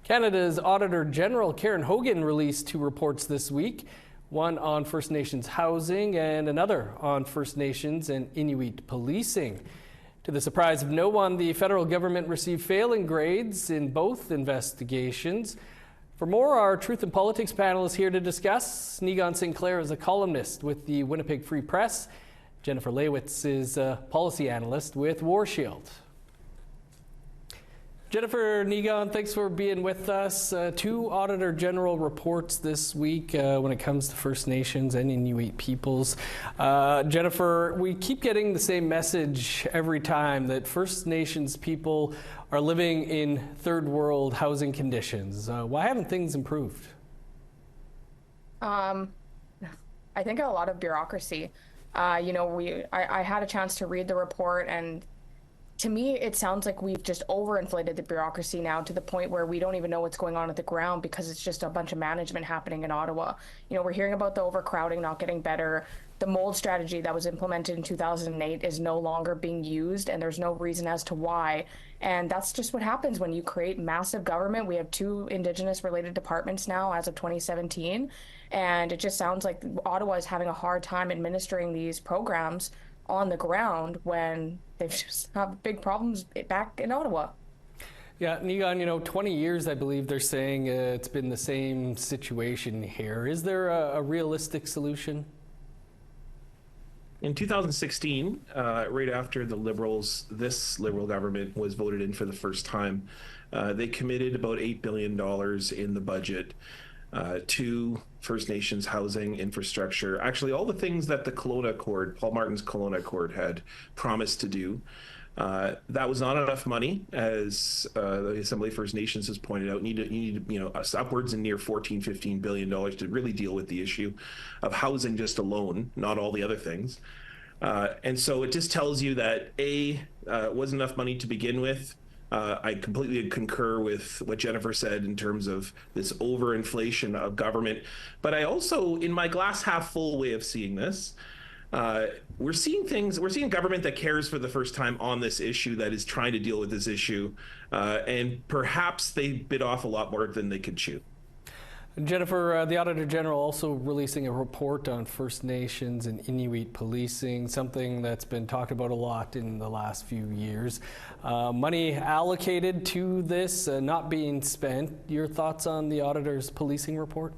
Canada's Auditor General Karen Hogan released 2 reports this week, one on First Nations housing and another on First Nations and Inuit policing. To the surprise of no one, the federal government received failing grades in both investigations. For more, our Truth and Politics panel is here to discuss. Neegon Sinclair is a columnist with the Winnipeg Free Press. Jennifer Lewitz is a policy analyst with War Shield. Jennifer, Neegon, thanks for being with us. 2 Auditor General reports this week when it comes to First Nations and Inuit peoples. Jennifer, we keep getting the same message every time that First Nations people are living in third world housing conditions. Why haven't things improved? I think a lot of bureaucracy. I had a chance to read the report, and to me, it sounds like we've just overinflated the bureaucracy now to the point where we don't even know what's going on at the ground because it's just a bunch of management happening in Ottawa. We're hearing about the overcrowding not getting better. The mold strategy that was implemented in 2008 is no longer being used, and there's no reason as to why. And that's just what happens when you create massive government. We have 2 Indigenous related departments now as of 2017, and it just sounds like Ottawa is having a hard time administering these programs on the ground when they just have big problems back in Ottawa. Yeah, Neegon, 20 years, I believe they're saying it's been the same situation here. Is there a realistic solution? In 2016, right after this Liberal government was voted in for the first time, they committed about $8 billion in the budget to First Nations housing, infrastructure, actually all the things that the Kelowna Accord, Paul Martin's Kelowna Accord, had promised to do. That was not enough money, as the Assembly of First Nations has pointed out. You need upwards and near $14-15 billion to really deal with the issue of housing just alone, not all the other things. And so it just tells you that wasn't enough money to begin with. I completely concur with what Jennifer said in terms of this overinflation of government. But I also, in my glass half full way of seeing this, we're seeing a government that cares for the first time on this issue, that is trying to deal with this issue. And perhaps they bit off a lot more than they could chew. Jennifer, the Auditor General also releasing a report on First Nations and Inuit policing, something that's been talked about a lot in the last few years. Money allocated to this not being spent. Your thoughts on the Auditor's policing report?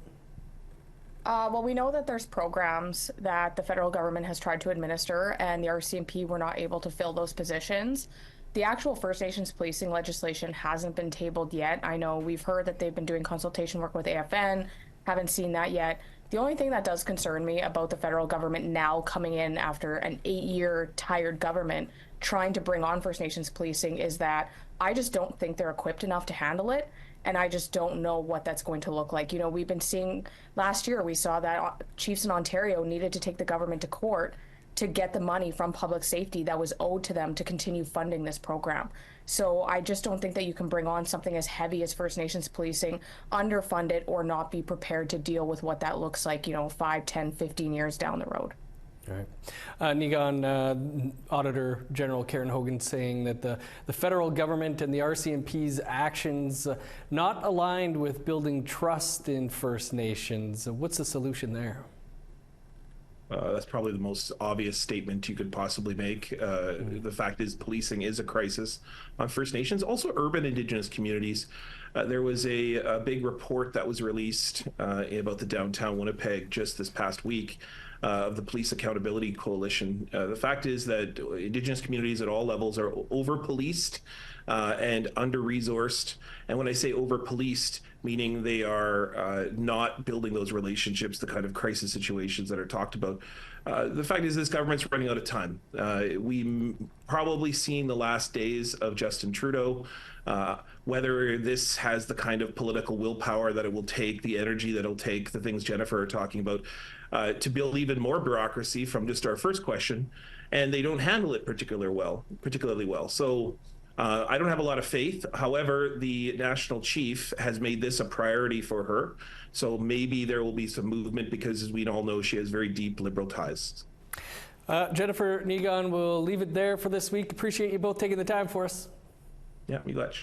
Well, we know that there's programs that the federal government has tried to administer, and the RCMP were not able to fill those positions. The actual First Nations policing legislation hasn't been tabled yet. I know we've heard that they've been doing consultation work with AFN, haven't seen that yet. The only thing that does concern me about the federal government now coming in after an 8-year tired government trying to bring on First Nations policing is that I just don't think they're equipped enough to handle it. And I just don't know what that's going to look like. We've been seeing, last year we saw that chiefs in Ontario needed to take the government to court to get the money from public safety that was owed to them to continue funding this program. So I just don't think that you can bring on something as heavy as First Nations policing, underfund it, or not be prepared to deal with what that looks like, 5, 10, 15 years down the road. All right. Neegon, Auditor General Karen Hogan saying that the federal government and the RCMP's actions not aligned with building trust in First Nations. What's the solution there? That's probably the most obvious statement you could possibly make. The fact is, policing is a crisis on First Nations, also urban Indigenous communities. There was a big report that was released about the downtown Winnipeg just this past week of the Police Accountability Coalition. The fact is that Indigenous communities at all levels are over-policed and under-resourced. And when I say over-policed, meaning they are not building those relationships, the kind of crisis situations that are talked about. The fact is this government's running out of time. We probably seen the last days of Justin Trudeau. Whether this has the kind of political willpower that it will take, the energy that it'll take, the things Jennifer are talking about, to build even more bureaucracy from just our first question, and they don't handle it particularly well. So I don't have a lot of faith. However, the national chief has made this a priority for her. So maybe there will be some movement because, as we all know, she has very deep Liberal ties. Jennifer, Neegon, we'll leave it there for this week. Appreciate you both taking the time for us. Yeah, Miigwech.